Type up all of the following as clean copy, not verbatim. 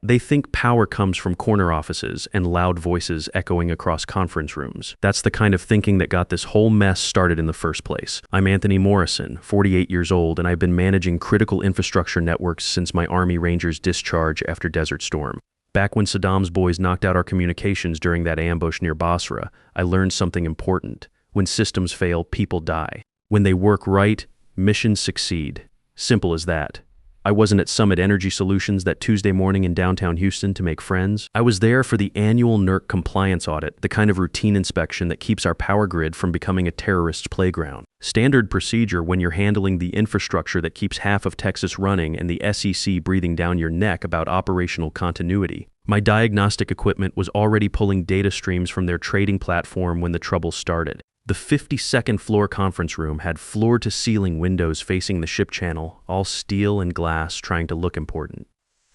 They think power comes from corner offices and loud voices echoing across conference rooms. That's the kind of thinking that got this whole mess started in the first place. I'm Anthony Morrison, 48 years old, and I've been managing critical infrastructure networks since my Army Rangers discharge after Desert Storm. Back when Saddam's boys knocked out our communications during that ambush near Basra, I learned something important. When systems fail, people die. When they work right, missions succeed. Simple as that. I wasn't at Summit Energy Solutions that Tuesday morning in downtown Houston to make friends. I was there for the annual NERC compliance audit, the kind of routine inspection that keeps our power grid from becoming a terrorist's playground. Standard procedure when you're handling the infrastructure that keeps half of Texas running and the SEC breathing down your neck about operational continuity. My diagnostic equipment was already pulling data streams from their trading platform when the trouble started. The 52nd floor conference room had floor-to-ceiling windows facing the ship channel, all steel and glass, trying to look important.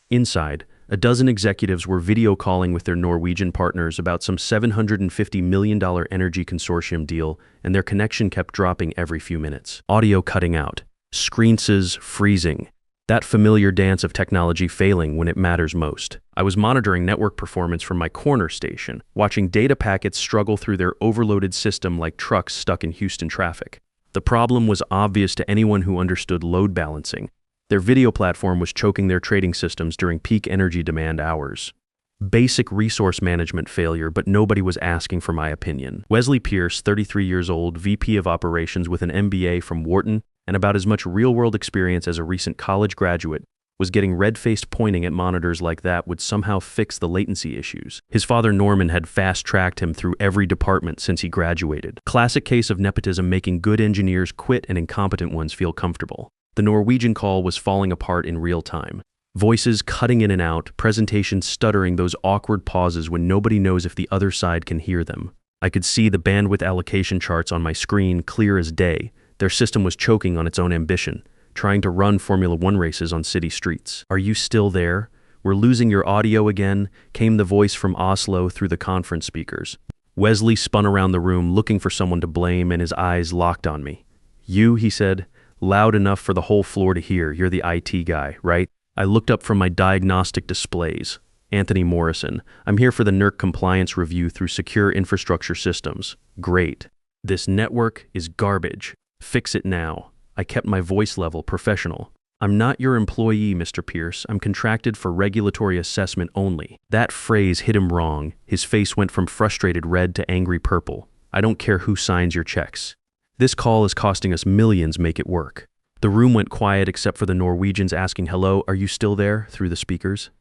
Inside, a dozen executives were video calling with their Norwegian partners about some $750 million energy consortium deal, and their connection kept dropping every few minutes. Audio cutting out. Screens freezing. That familiar dance of technology failing when it matters most. I was monitoring network performance from my corner station, watching data packets struggle through their overloaded system like trucks stuck in Houston traffic. The problem was obvious to anyone who understood load balancing. Their video platform was choking their trading systems during peak energy demand hours. Basic resource management failure, but nobody was asking for my opinion. Wesley Pierce, 33 years old, VP of Operations with an MBA from Wharton, and about as much real-world experience as a recent college graduate, was getting red-faced pointing at monitors like that would somehow fix the latency issues. His father Norman had fast-tracked him through every department since he graduated. Classic case of nepotism making good engineers quit and incompetent ones feel comfortable. The Norwegian call was falling apart in real time. Voices cutting in and out, presentations stuttering, those awkward pauses when nobody knows if the other side can hear them. I could see the bandwidth allocation charts on my screen clear as day. Their system was choking on its own ambition, trying to run Formula One races on city streets. "Are you still there? We're losing your audio again," came the voice from Oslo through the conference speakers. Wesley spun around the room looking for someone to blame, and his eyes locked on me. "You," he said, loud enough for the whole floor to hear. "You're the IT guy, right?" I looked up from my diagnostic displays. "Anthony Morrison. I'm here for the NERC compliance review through Secure Infrastructure Systems." "Great. This network is garbage. Fix it now." I kept my voice level professional. "I'm not your employee, Mr. Pierce. I'm contracted for regulatory assessment only." That phrase hit him wrong. His face went from frustrated red to angry purple. "I don't care who signs your checks. This call is costing us millions, make it work." The room went quiet except for the Norwegians asking, "Hello, are you still there?" through the speakers.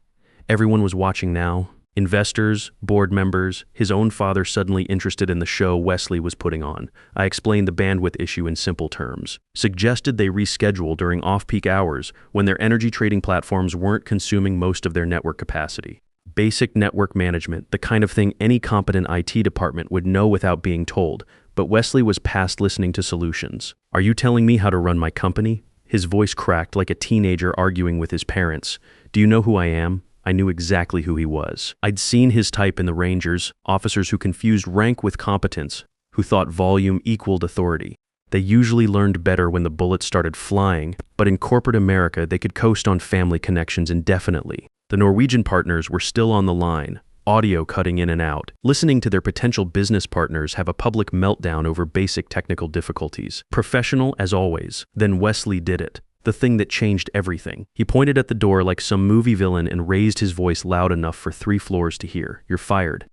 Everyone was watching now. Investors, board members, his own father suddenly interested in the show Wesley was putting on. I explained the bandwidth issue in simple terms. Suggested they reschedule during off-peak hours when their energy trading platforms weren't consuming most of their network capacity. Basic network management, the kind of thing any competent IT department would know without being told, but Wesley was past listening to solutions. "Are you telling me how to run my company?" His voice cracked like a teenager arguing with his parents. "Do you know who I am?" I knew exactly who he was. I'd seen his type in the Rangers, officers who confused rank with competence, who thought volume equaled authority. They usually learned better when the bullets started flying, but in corporate America they could coast on family connections indefinitely. The Norwegian partners were still on the line, audio cutting in and out, listening to their potential business partners have a public meltdown over basic technical difficulties. Professional as always. Then Wesley did it. The thing that changed everything. He pointed at the door like some movie villain and raised his voice loud enough for 3 floors to hear. "You're fired.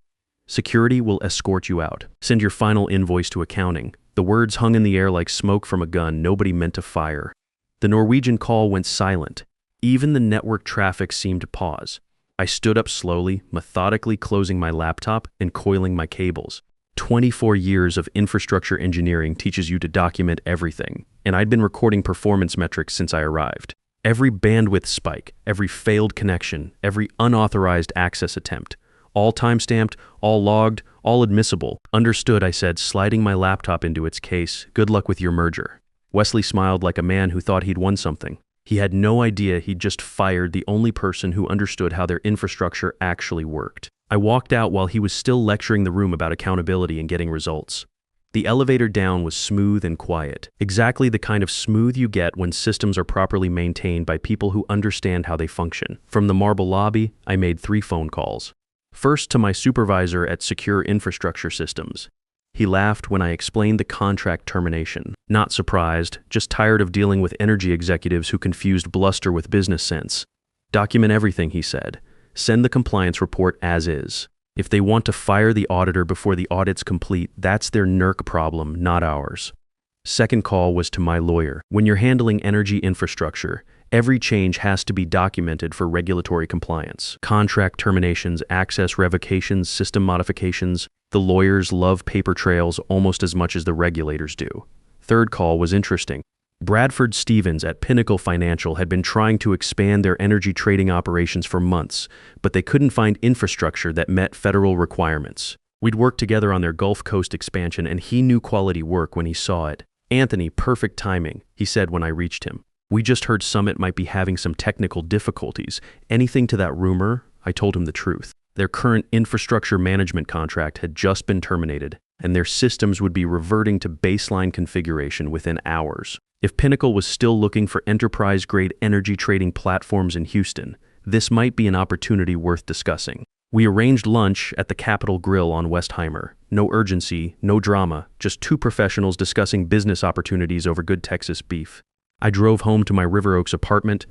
Security will escort you out. Send your final invoice to accounting." The words hung in the air like smoke from a gun nobody meant to fire. The Norwegian call went silent. Even the network traffic seemed to pause. I stood up slowly, methodically closing my laptop and coiling my cables. 24 years of infrastructure engineering teaches you to document everything, and I'd been recording performance metrics since I arrived. Every bandwidth spike, every failed connection, every unauthorized access attempt. All timestamped, all logged, all admissible. "Understood," I said, sliding my laptop into its case. "Good luck with your merger." Wesley smiled like a man who thought he'd won something. He had no idea he'd just fired the only person who understood how their infrastructure actually worked. I walked out while he was still lecturing the room about accountability and getting results. The elevator down was smooth and quiet, exactly the kind of smooth you get when systems are properly maintained by people who understand how they function. From the marble lobby, I made 3 phone calls. First to my supervisor at Secure Infrastructure Systems. He laughed when I explained the contract termination. Not surprised, just tired of dealing with energy executives who confused bluster with business sense. Document everything, he said. Send the compliance report as is. If they want to fire the auditor before the audit's complete, that's their NERC problem, not ours. Second call was to my lawyer. When you're handling energy infrastructure, every change has to be documented for regulatory compliance. Contract terminations, access revocations, system modifications. The lawyers love paper trails almost as much as the regulators do. Third call was interesting. Bradford Stevens at Pinnacle Financial had been trying to expand their energy trading operations for months, but they couldn't find infrastructure that met federal requirements. We'd worked together on their Gulf Coast expansion, and he knew quality work when he saw it. "Anthony, perfect timing," he said when I reached him. "We just heard Summit might be having some technical difficulties. Anything to that rumor?" I told him the truth. Their current infrastructure management contract had just been terminated, and their systems would be reverting to baseline configuration within hours. If Pinnacle was still looking for enterprise-grade energy trading platforms in Houston, this might be an opportunity worth discussing. We arranged lunch at the Capitol Grill on Westheimer. No urgency, no drama, just 2 professionals discussing business opportunities over good Texas beef. I drove home to my River Oaks apartment,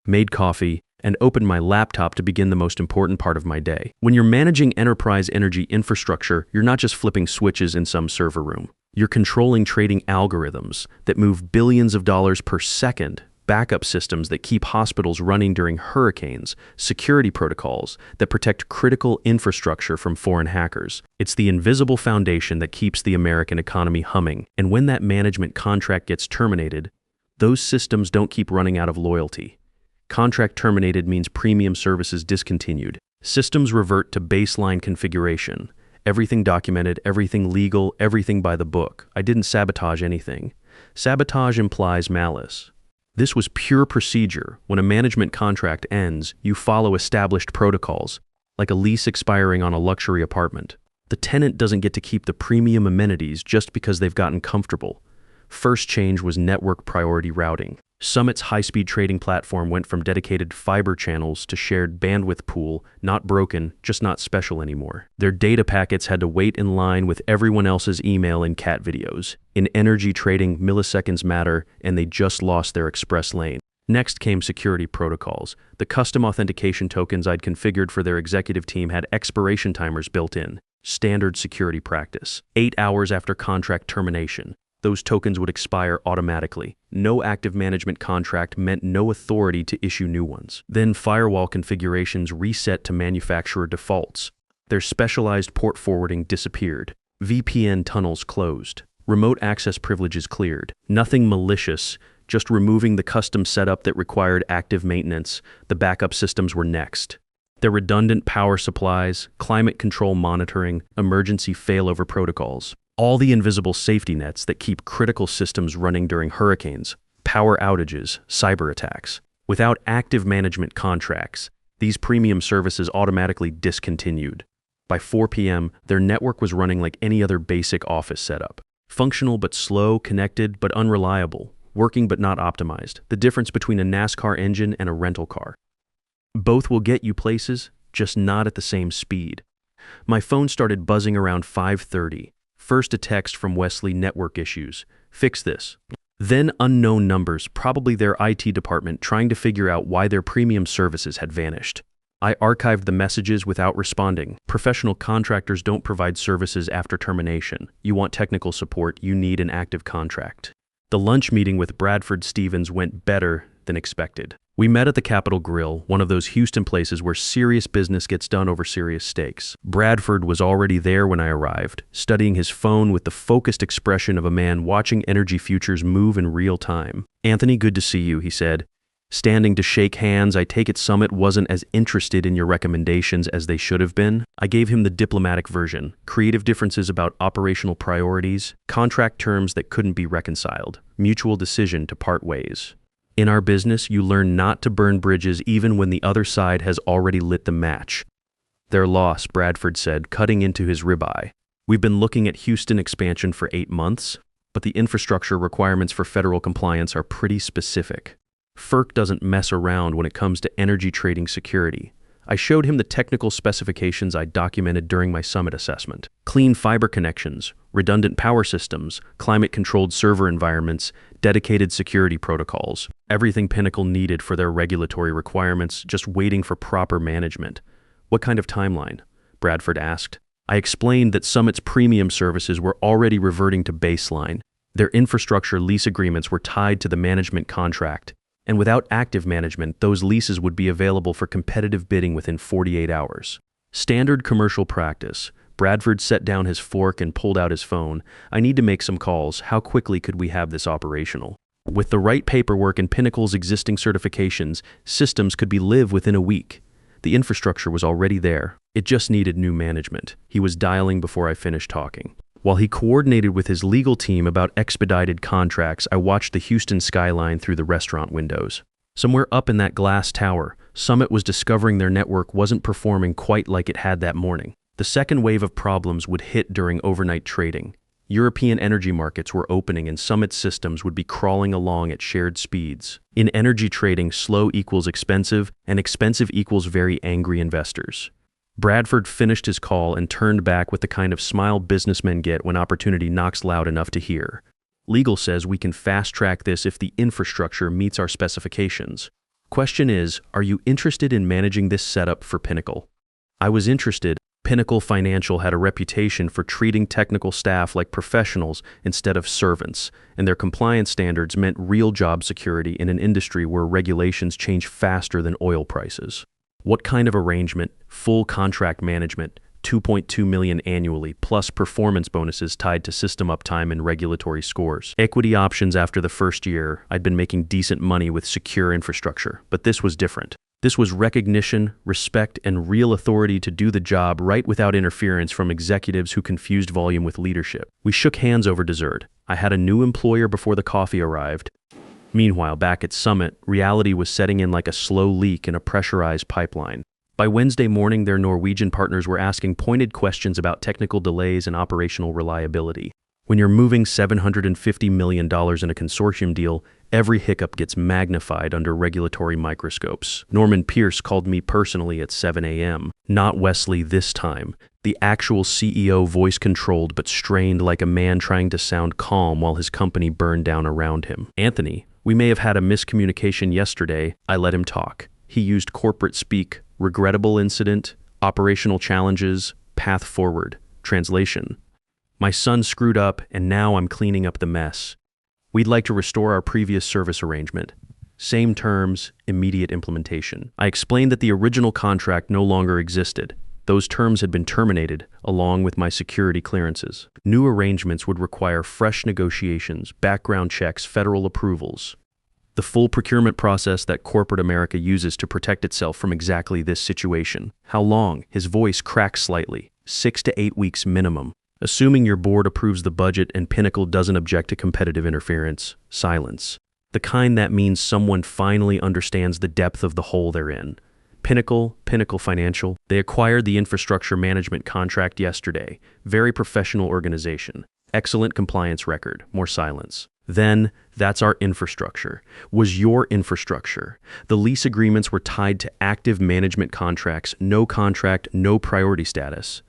made coffee, and opened my laptop to begin the most important part of my day. When you're managing enterprise energy infrastructure, you're not just flipping switches in some server room. You're controlling trading algorithms that move billions of dollars per second, backup systems that keep hospitals running during hurricanes, security protocols that protect critical infrastructure from foreign hackers. It's the invisible foundation that keeps the American economy humming. And when that management contract gets terminated, those systems don't keep running out of loyalty. Contract terminated means premium services discontinued. Systems revert to baseline configuration. Everything documented, everything legal, everything by the book. I didn't sabotage anything. Sabotage implies malice. This was pure procedure. When a management contract ends, you follow established protocols, like a lease expiring on a luxury apartment. The tenant doesn't get to keep the premium amenities just because they've gotten comfortable. First change was network priority routing. Summit's high-speed trading platform went from dedicated fiber channels to shared bandwidth pool, not broken, just not special anymore. Their data packets had to wait in line with everyone else's email and cat videos. In energy trading, milliseconds matter, and they just lost their express lane. Next came security protocols. The custom authentication tokens I'd configured for their executive team had expiration timers built in. Standard security practice. 8 hours after contract termination, those tokens would expire automatically. No active management contract meant no authority to issue new ones. Then firewall configurations reset to manufacturer defaults. Their specialized port forwarding disappeared. VPN tunnels closed. Remote access privileges cleared. Nothing malicious, just removing the custom setup that required active maintenance. The backup systems were next. Their redundant power supplies, climate control monitoring, emergency failover protocols. All the invisible safety nets that keep critical systems running during hurricanes, power outages, cyber attacks. Without active management contracts, these premium services automatically discontinued. By 4 p.m., their network was running like any other basic office setup. Functional but slow, connected but unreliable, working but not optimized. The difference between a NASCAR engine and a rental car. Both will get you places, just not at the same speed. My phone started buzzing around 5:30. First a text from Wesley, network issues. Fix this. Then unknown numbers, probably their IT department trying to figure out why their premium services had vanished. I archived the messages without responding. Professional contractors don't provide services after termination. You want technical support, you need an active contract. The lunch meeting with Bradford Stevens went better than expected. We met at the Capitol Grill, one of those Houston places where serious business gets done over serious stakes. Bradford was already there when I arrived, studying his phone with the focused expression of a man watching energy futures move in real time. "Anthony, good to see you," he said. Standing to shake hands, I take it Summit wasn't as interested in your recommendations as they should have been. I gave him the diplomatic version. Creative differences about operational priorities, contract terms that couldn't be reconciled, mutual decision to part ways. In our business, you learn not to burn bridges even when the other side has already lit the match. "Their loss," Bradford said, cutting into his ribeye. We've been looking at Houston expansion for 8 months, but the infrastructure requirements for federal compliance are pretty specific. FERC doesn't mess around when it comes to energy trading security. I showed him the technical specifications I documented during my summit assessment. Clean fiber connections, redundant power systems, climate-controlled server environments, dedicated security protocols. Everything Pinnacle needed for their regulatory requirements, just waiting for proper management. What kind of timeline? Bradford asked. I explained that Summit's premium services were already reverting to baseline. Their infrastructure lease agreements were tied to the management contract, and without active management, those leases would be available for competitive bidding within 48 hours. Standard commercial practice. Bradford set down his fork and pulled out his phone. I need to make some calls. How quickly could we have this operational? With the right paperwork and Pinnacle's existing certifications, systems could be live within a week. The infrastructure was already there. It just needed new management. He was dialing before I finished talking. While he coordinated with his legal team about expedited contracts, I watched the Houston skyline through the restaurant windows. Somewhere up in that glass tower, Summit was discovering their network wasn't performing quite like it had that morning. The second wave of problems would hit during overnight trading. European energy markets were opening and Summit systems would be crawling along at shared speeds. In energy trading, slow equals expensive, and expensive equals very angry investors. Bradford finished his call and turned back with the kind of smile businessmen get when opportunity knocks loud enough to hear. Legal says we can fast-track this if the infrastructure meets our specifications. Question is, are you interested in managing this setup for Pinnacle? I was interested. Pinnacle Financial had a reputation for treating technical staff like professionals instead of servants, and their compliance standards meant real job security in an industry where regulations change faster than oil prices. What kind of arrangement? Full contract management, $2.2 million annually, plus performance bonuses tied to system uptime and regulatory scores. Equity options after the first year. I'd been making decent money with secure infrastructure, but this was different. This was recognition, respect, and real authority to do the job right without interference from executives who confused volume with leadership. We shook hands over dessert. I had a new employer before the coffee arrived. Meanwhile, back at Summit, reality was setting in like a slow leak in a pressurized pipeline. By Wednesday morning, their Norwegian partners were asking pointed questions about technical delays and operational reliability. When you're moving $750 million in a consortium deal, every hiccup gets magnified under regulatory microscopes. Norman Pierce called me personally at 7 a.m. Not Wesley this time. The actual CEO voice-controlled but strained like a man trying to sound calm while his company burned down around him. Anthony, we may have had a miscommunication yesterday. I let him talk. He used corporate speak. Regrettable incident, operational challenges, path forward. Translation. My son screwed up and now I'm cleaning up the mess. We'd like to restore our previous service arrangement. Same terms, immediate implementation. I explained that the original contract no longer existed. Those terms had been terminated, along with my security clearances. New arrangements would require fresh negotiations, background checks, federal approvals. The full procurement process that corporate America uses to protect itself from exactly this situation. How long? His voice cracked slightly. 6 to 8 weeks minimum. Assuming your board approves the budget and Pinnacle doesn't object to competitive interference. Silence. The kind that means someone finally understands the depth of the hole they're in. Pinnacle Financial, they acquired the infrastructure management contract yesterday. Very professional organization. Excellent compliance record. More silence. Then, that's our infrastructure. Was your infrastructure. The lease agreements were tied to active management contracts, no contract, no priority status.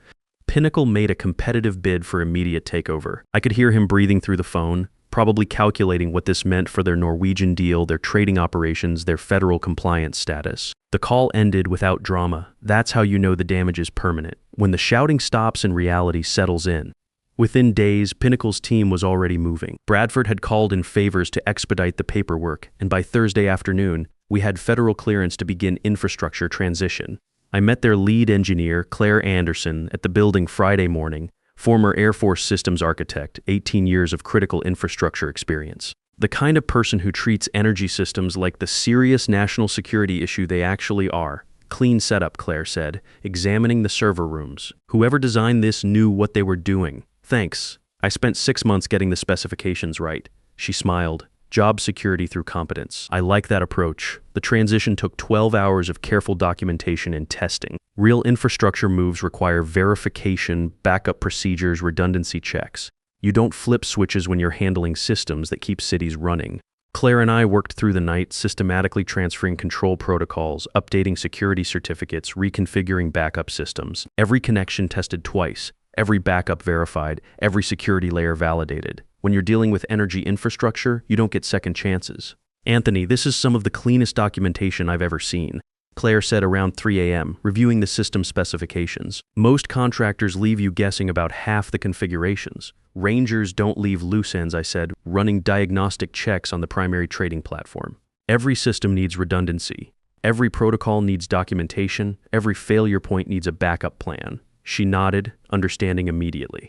Pinnacle made a competitive bid for immediate takeover. I could hear him breathing through the phone, probably calculating what this meant for their Norwegian deal, their trading operations, their federal compliance status. The call ended without drama. That's how you know the damage is permanent. When the shouting stops and reality settles in. Within days, Pinnacle's team was already moving. Bradford had called in favors to expedite the paperwork, and by Thursday afternoon, we had federal clearance to begin infrastructure transition. I met their lead engineer, Claire Anderson, at the building Friday morning, former Air Force systems architect, 18 years of critical infrastructure experience. The kind of person who treats energy systems like the serious national security issue they actually are. Clean setup, Claire said, examining the server rooms. Whoever designed this knew what they were doing. Thanks. I spent 6 months getting the specifications right. She smiled. Job security through competence. I like that approach. The transition took 12 hours of careful documentation and testing. Real infrastructure moves require verification, backup procedures, redundancy checks. You don't flip switches when you're handling systems that keep cities running. Claire and I worked through the night, systematically transferring control protocols, updating security certificates, reconfiguring backup systems. Every connection tested twice, every backup verified, every security layer validated. When you're dealing with energy infrastructure, you don't get second chances. Anthony, this is some of the cleanest documentation I've ever seen, Claire said around 3 a.m., reviewing the system specifications. Most contractors leave you guessing about half the configurations. Rangers don't leave loose ends, I said, running diagnostic checks on the primary trading platform. Every system needs redundancy. Every protocol needs documentation. Every failure point needs a backup plan. She nodded, understanding immediately.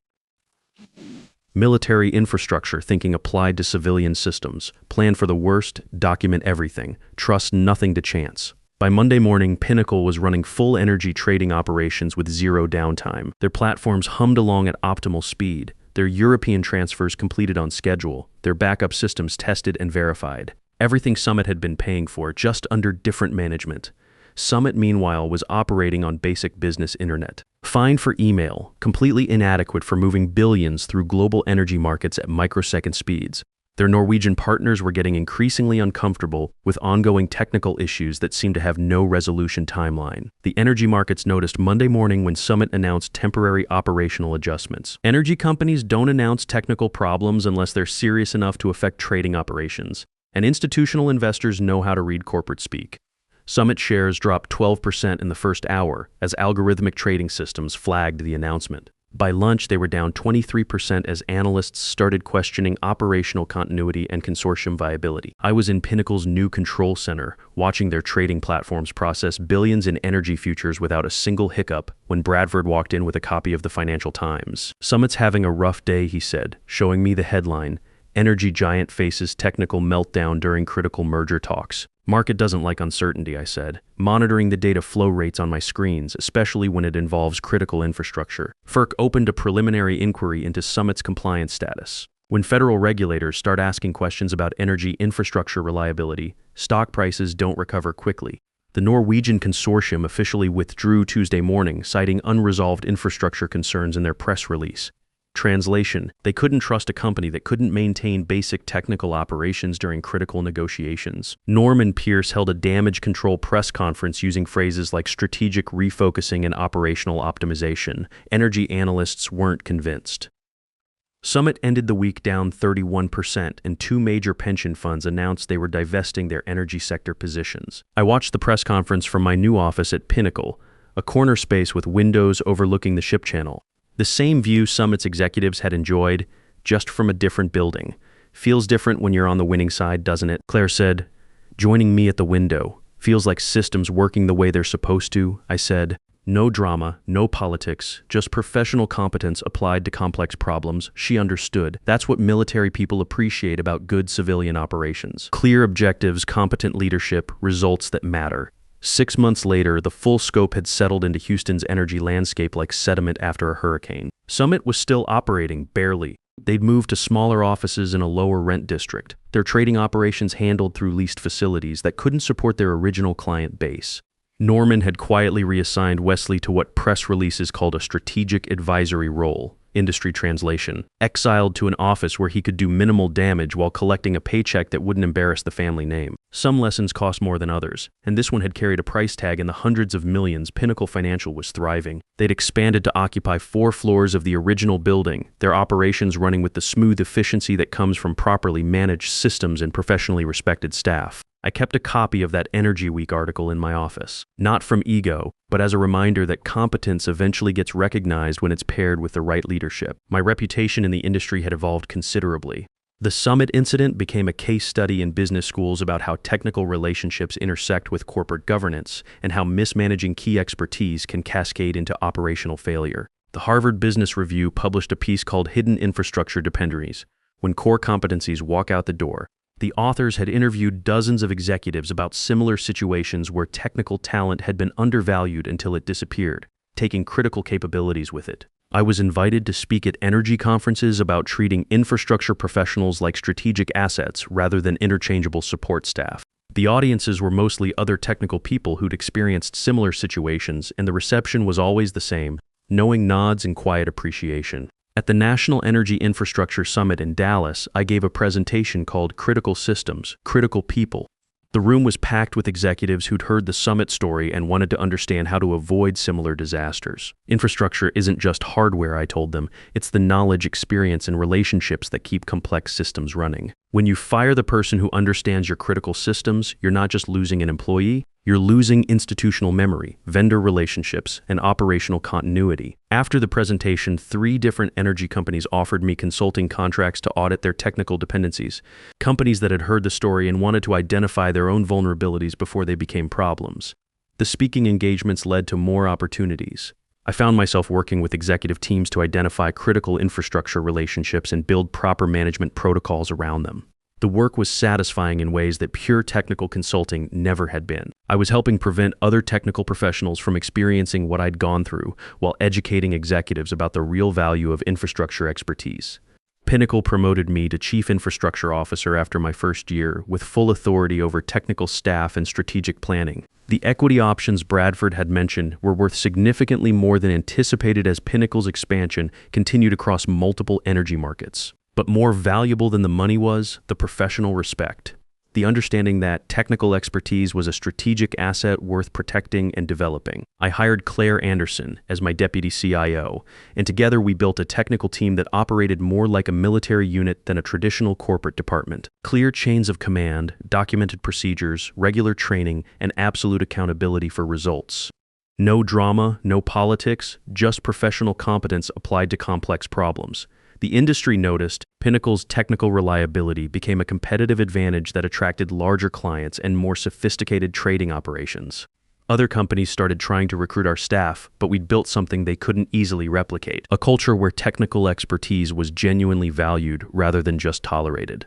Military infrastructure thinking applied to civilian systems. Plan for the worst, document everything. Trust nothing to chance. By Monday morning, Pinnacle was running full energy trading operations with zero downtime. Their platforms hummed along at optimal speed. Their European transfers completed on schedule. Their backup systems tested and verified. Everything Summit had been paying for, just under different management. Summit, meanwhile, was operating on basic business internet. Fine for email, completely inadequate for moving billions through global energy markets at microsecond speeds. Their Norwegian partners were getting increasingly uncomfortable with ongoing technical issues that seemed to have no resolution timeline. The energy markets noticed Monday morning when Summit announced temporary operational adjustments. Energy companies don't announce technical problems unless they're serious enough to affect trading operations, and institutional investors know how to read corporate speak. Summit shares dropped 12% in the first hour as algorithmic trading systems flagged the announcement. By lunch, they were down 23% as analysts started questioning operational continuity and consortium viability. I was in Pinnacle's new control center, watching their trading platforms process billions in energy futures without a single hiccup when Bradford walked in with a copy of the Financial Times. Summit's having a rough day, he said, showing me the headline, Energy Giant Faces Technical Meltdown During Critical Merger Talks. Market doesn't like uncertainty, I said, monitoring the data flow rates on my screens, especially when it involves critical infrastructure. FERC opened a preliminary inquiry into Summit's compliance status. When federal regulators start asking questions about energy infrastructure reliability, stock prices don't recover quickly. The Norwegian consortium officially withdrew Tuesday morning, citing unresolved infrastructure concerns in their press release. Translation: they couldn't trust a company that couldn't maintain basic technical operations during critical negotiations. Norman Pierce held a damage control press conference using phrases like strategic refocusing and operational optimization. Energy analysts weren't convinced. Summit ended the week down 31%, and two major pension funds announced they were divesting their energy sector positions. I watched the press conference from my new office at Pinnacle, a corner space with windows overlooking the ship channel. The same view Summit's executives had enjoyed, just from a different building. Feels different when you're on the winning side, doesn't it? Claire said, joining me at the window. Feels like systems working the way they're supposed to, I said. No drama, no politics, just professional competence applied to complex problems. She understood. That's what military people appreciate about good civilian operations. Clear objectives, competent leadership, results that matter. 6 months later, the full scope had settled into Houston's energy landscape like sediment after a hurricane. Summit was still operating, barely. They'd moved to smaller offices in a lower rent district, their trading operations handled through leased facilities that couldn't support their original client base. Norman had quietly reassigned Wesley to what press releases called a strategic advisory role, industry translation, exiled to an office where he could do minimal damage while collecting a paycheck that wouldn't embarrass the family name. Some lessons cost more than others, and this one had carried a price tag in the hundreds of millions. Pinnacle Financial was thriving. They'd expanded to occupy 4 floors of the original building, their operations running with the smooth efficiency that comes from properly managed systems and professionally respected staff. I kept a copy of that Energy Week article in my office, not from ego, but as a reminder that competence eventually gets recognized when it's paired with the right leadership. My reputation in the industry had evolved considerably. The Summit incident became a case study in business schools about how technical relationships intersect with corporate governance and how mismanaging key expertise can cascade into operational failure. The Harvard Business Review published a piece called Hidden Infrastructure Dependencies: When Core Competencies Walk Out the Door. The authors had interviewed dozens of executives about similar situations where technical talent had been undervalued until it disappeared, taking critical capabilities with it. I was invited to speak at energy conferences about treating infrastructure professionals like strategic assets rather than interchangeable support staff. The audiences were mostly other technical people who'd experienced similar situations, and the reception was always the same, knowing nods and quiet appreciation. At the National Energy Infrastructure Summit in Dallas, I gave a presentation called Critical Systems, Critical People. The room was packed with executives who'd heard the summit story and wanted to understand how to avoid similar disasters. Infrastructure isn't just hardware, I told them. It's the knowledge, experience, and relationships that keep complex systems running. When you fire the person who understands your critical systems, you're not just losing an employee, you're losing institutional memory, vendor relationships, and operational continuity. After the presentation, 3 different energy companies offered me consulting contracts to audit their technical dependencies, companies that had heard the story and wanted to identify their own vulnerabilities before they became problems. The speaking engagements led to more opportunities. I found myself working with executive teams to identify critical infrastructure relationships and build proper management protocols around them. The work was satisfying in ways that pure technical consulting never had been. I was helping prevent other technical professionals from experiencing what I'd gone through while educating executives about the real value of infrastructure expertise. Pinnacle promoted me to Chief Infrastructure Officer after my first year, with full authority over technical staff and strategic planning. The equity options Bradford had mentioned were worth significantly more than anticipated as Pinnacle's expansion continued across multiple energy markets. But more valuable than the money was the professional respect. The understanding that technical expertise was a strategic asset worth protecting and developing. I hired Claire Anderson as my deputy CIO, and together we built a technical team that operated more like a military unit than a traditional corporate department. Clear chains of command, documented procedures, regular training, and absolute accountability for results. No drama, no politics, just professional competence applied to complex problems. The industry noticed Pinnacle's technical reliability became a competitive advantage that attracted larger clients and more sophisticated trading operations. Other companies started trying to recruit our staff, but we'd built something they couldn't easily replicate, a culture where technical expertise was genuinely valued rather than just tolerated.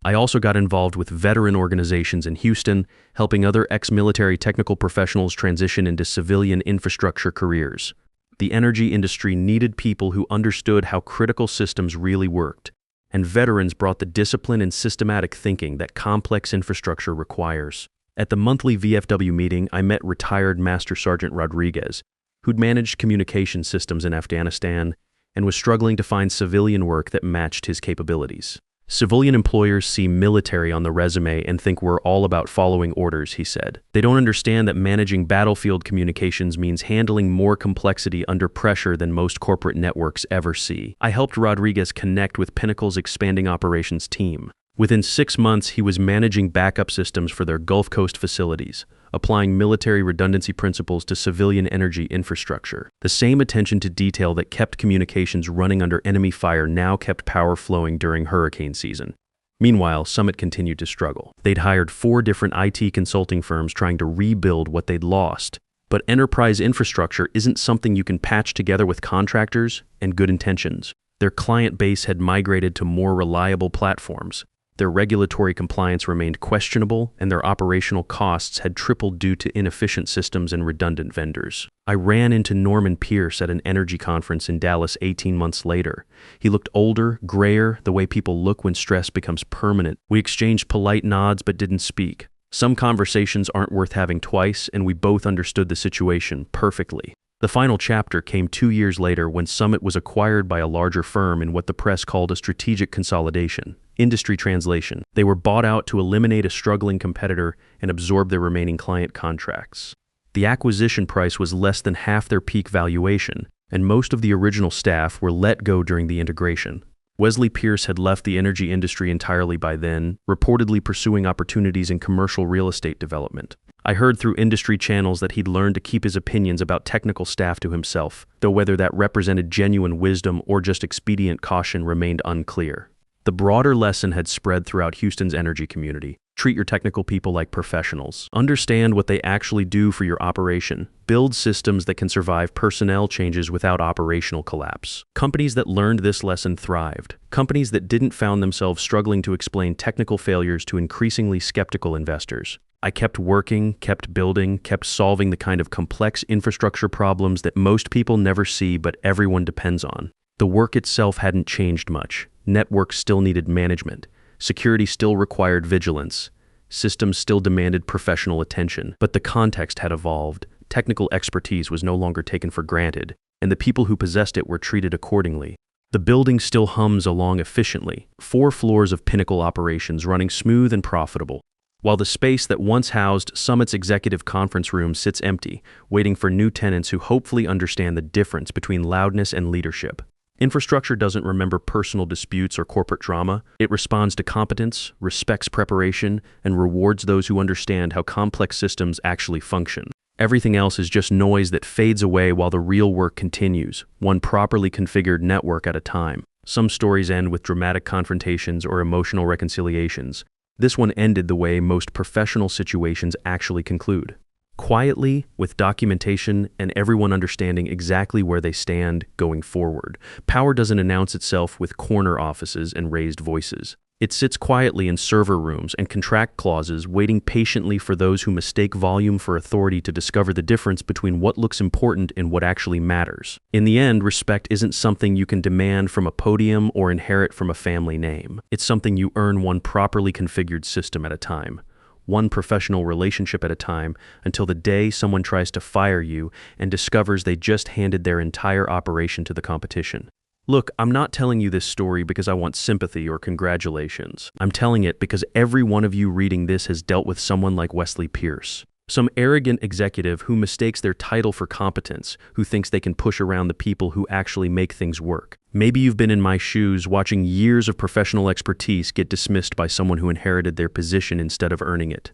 I also got involved with veteran organizations in Houston, helping other ex-military technical professionals transition into civilian infrastructure careers. The energy industry needed people who understood how critical systems really worked, and veterans brought the discipline and systematic thinking that complex infrastructure requires. At the monthly VFW meeting, I met retired Master Sergeant Rodriguez, who'd managed communication systems in Afghanistan and was struggling to find civilian work that matched his capabilities. Civilian employers see military on the resume and think we're all about following orders, he said. They don't understand that managing battlefield communications means handling more complexity under pressure than most corporate networks ever see. I helped Rodriguez connect with Pinnacle's expanding operations team. Within 6 months, he was managing backup systems for their Gulf Coast facilities, applying military redundancy principles to civilian energy infrastructure. The same attention to detail that kept communications running under enemy fire now kept power flowing during hurricane season. Meanwhile, Summit continued to struggle. They'd hired 4 different IT consulting firms trying to rebuild what they'd lost. But enterprise infrastructure isn't something you can patch together with contractors and good intentions. Their client base had migrated to more reliable platforms. Their regulatory compliance remained questionable, and their operational costs had tripled due to inefficient systems and redundant vendors. I ran into Norman Pierce at an energy conference in Dallas 18 months later. He looked older, grayer, the way people look when stress becomes permanent. We exchanged polite nods but didn't speak. Some conversations aren't worth having twice, and we both understood the situation perfectly. The final chapter came 2 years later when Summit was acquired by a larger firm in what the press called a strategic consolidation. Industry translation: they were bought out to eliminate a struggling competitor and absorb their remaining client contracts. The acquisition price was less than half their peak valuation, and most of the original staff were let go during the integration. Wesley Pierce had left the energy industry entirely by then, reportedly pursuing opportunities in commercial real estate development. I heard through industry channels that he'd learned to keep his opinions about technical staff to himself, though whether that represented genuine wisdom or just expedient caution remained unclear. The broader lesson had spread throughout Houston's energy community. Treat your technical people like professionals. Understand what they actually do for your operation. Build systems that can survive personnel changes without operational collapse. Companies that learned this lesson thrived. Companies that didn't found themselves struggling to explain technical failures to increasingly skeptical investors. I kept working, kept building, kept solving the kind of complex infrastructure problems that most people never see but everyone depends on. The work itself hadn't changed much. Networks still needed management. Security still required vigilance. Systems still demanded professional attention. But the context had evolved. Technical expertise was no longer taken for granted, and the people who possessed it were treated accordingly. The building still hums along efficiently, 4 floors of pinnacle operations running smooth and profitable, while the space that once housed Summit's executive conference room sits empty, waiting for new tenants who hopefully understand the difference between loudness and leadership. Infrastructure doesn't remember personal disputes or corporate drama. It responds to competence, respects preparation, and rewards those who understand how complex systems actually function. Everything else is just noise that fades away while the real work continues, one properly configured network at a time. Some stories end with dramatic confrontations or emotional reconciliations. This one ended the way most professional situations actually conclude. Quietly, with documentation and everyone understanding exactly where they stand going forward. Power doesn't announce itself with corner offices and raised voices. It sits quietly in server rooms and contract clauses, waiting patiently for those who mistake volume for authority to discover the difference between what looks important and what actually matters. In the end, respect isn't something you can demand from a podium or inherit from a family name. It's something you earn one properly configured system at a time. One professional relationship at a time, until the day someone tries to fire you and discovers they just handed their entire operation to the competition. Look, I'm not telling you this story because I want sympathy or congratulations. I'm telling it because every one of you reading this has dealt with someone like Wesley Pierce. Some arrogant executive who mistakes their title for competence, who thinks they can push around the people who actually make things work. Maybe you've been in my shoes watching years of professional expertise get dismissed by someone who inherited their position instead of earning it.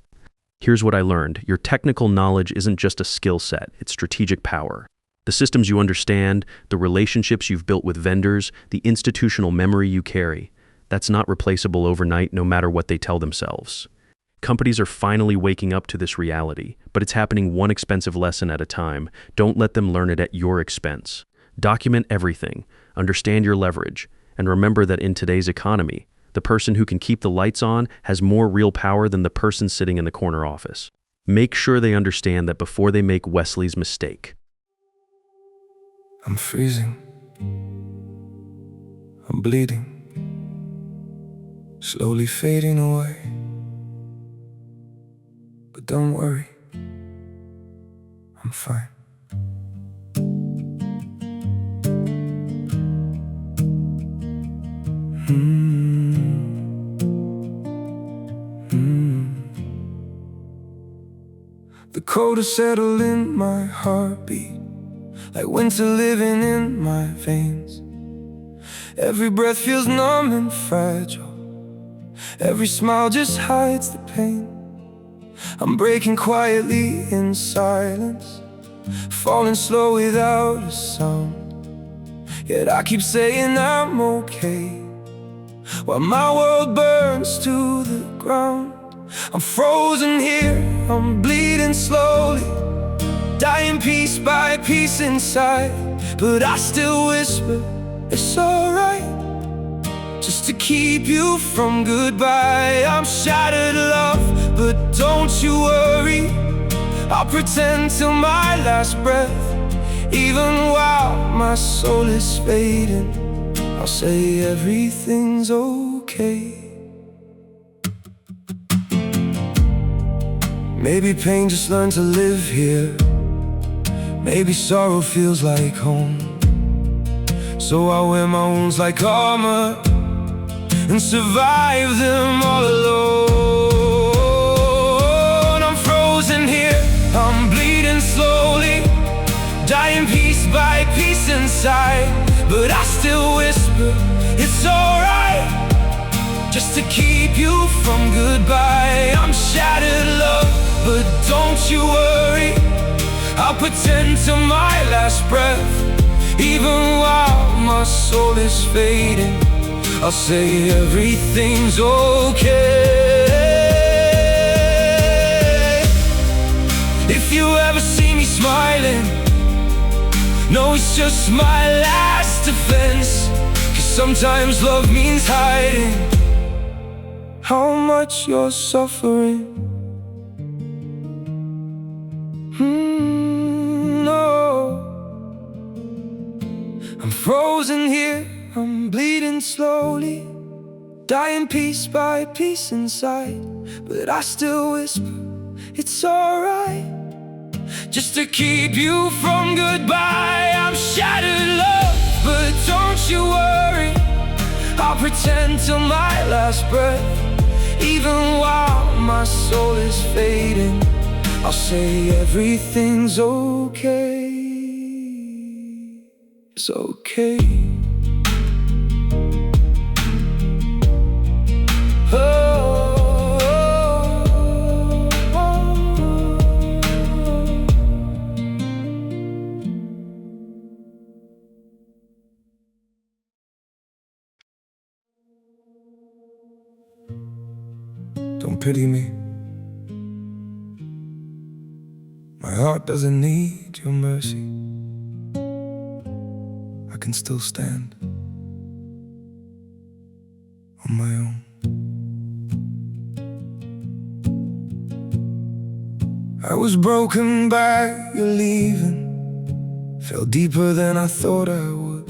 Here's what I learned. Your technical knowledge isn't just a skill set, it's strategic power. The systems you understand, the relationships you've built with vendors, the institutional memory you carry, that's not replaceable overnight no matter what they tell themselves. Companies are finally waking up to this reality, but it's happening one expensive lesson at a time. Don't let them learn it at your expense. Document everything, understand your leverage, and remember that in today's economy, the person who can keep the lights on has more real power than the person sitting in the corner office. Make sure they understand that before they make Wesley's mistake. I'm freezing. I'm bleeding. Slowly fading away. But don't worry, I'm fine. The cold has settled in my heartbeat, like winter living in my veins. Every breath feels numb and fragile. Every smile just hides the pain. I'm breaking quietly in silence, falling slow without a sound. Yet I keep saying I'm okay, while my world burns to the ground. I'm frozen here, I'm bleeding slowly, dying piece by piece inside. But I still whisper, it's alright, just to keep you from goodbye. I'm shattered, love, but don't you worry, I'll pretend till my last breath. Even while my soul is fading, I'll say everything's okay. Maybe pain just learned to live here. Maybe sorrow feels like home. So I wear my wounds like armor and survive them all alone. I'm frozen here, I'm bleeding slowly, dying piece by piece inside. But I still whisper, it's alright, just to keep you from goodbye. I'm shattered, love, but don't you worry, I'll pretend till my last breath. Even while my soul is fading, I'll say everything's okay. If you ever see me smiling, no, it's just my last defense. 'Cause sometimes love means hiding how much you're suffering. I'm frozen here, I'm bleeding slowly, dying piece by piece inside. But I still whisper, it's alright, just to keep you from goodbye. I'm shattered, love, but don't you worry, I'll pretend till my last breath. Even while my soul is fading, I'll say everything's okay. It's okay. Don't pity me. My heart doesn't need your mercy. I can still stand on my own. I was broken by your leaving, fell deeper than I thought I would.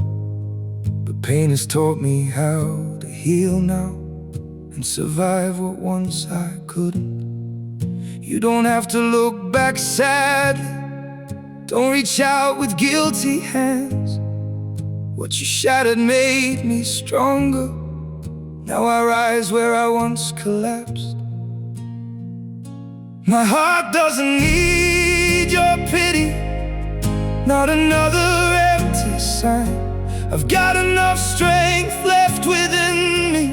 But pain has taught me how to heal now and survive what once I couldn't. You don't have to look back sadly, don't reach out with guilty hands. What you shattered made me stronger, now I rise where I once collapsed. My heart doesn't need your pity, not another empty sign. I've got enough strength left within me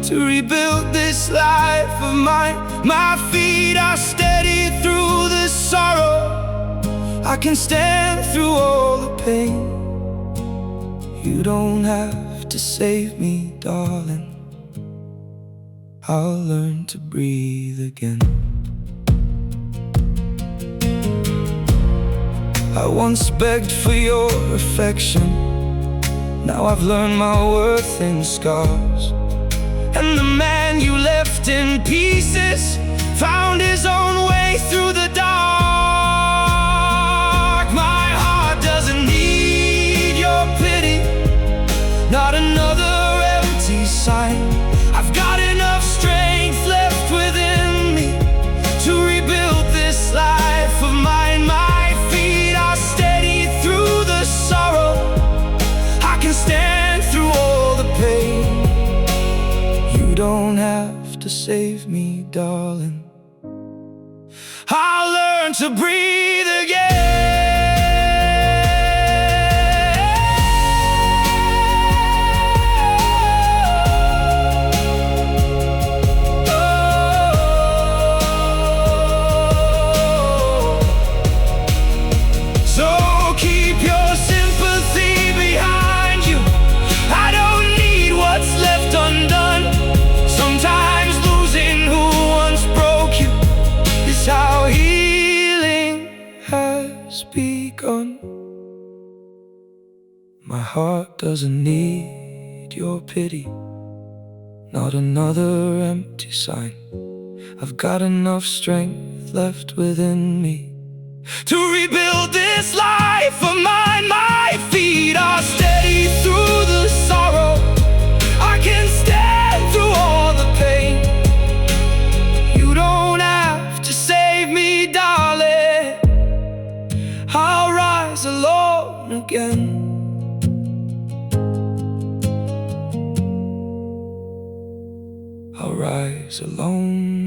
to rebuild this life of mine. My feet are steady through the sorrow, I can stand through all the pain. You don't have to save me, darling, I'll learn to breathe again. I once begged for your affection, now I've learned my worth in scars. And the man you left in pieces found his own way through the dark. My heart doesn't need your pity, not another empty sign. I've got enough strength left within me to rebuild this life of mine. My feet are steady through the sorrow, I can stand through all the pain. You don't have to save me, darling, I'll learn to breathe again. So keep your sympathy behind you, I don't need what's left undone. Sometimes losing who once broke you is how healing has begun. My heart doesn't need your pity, not another empty sign. I've got enough strength left within me to rebuild this life of mine. My feet are steady through the sorrow, I can stand through all the pain. You don't have to save me, darling, I'll rise alone again. I'll rise alone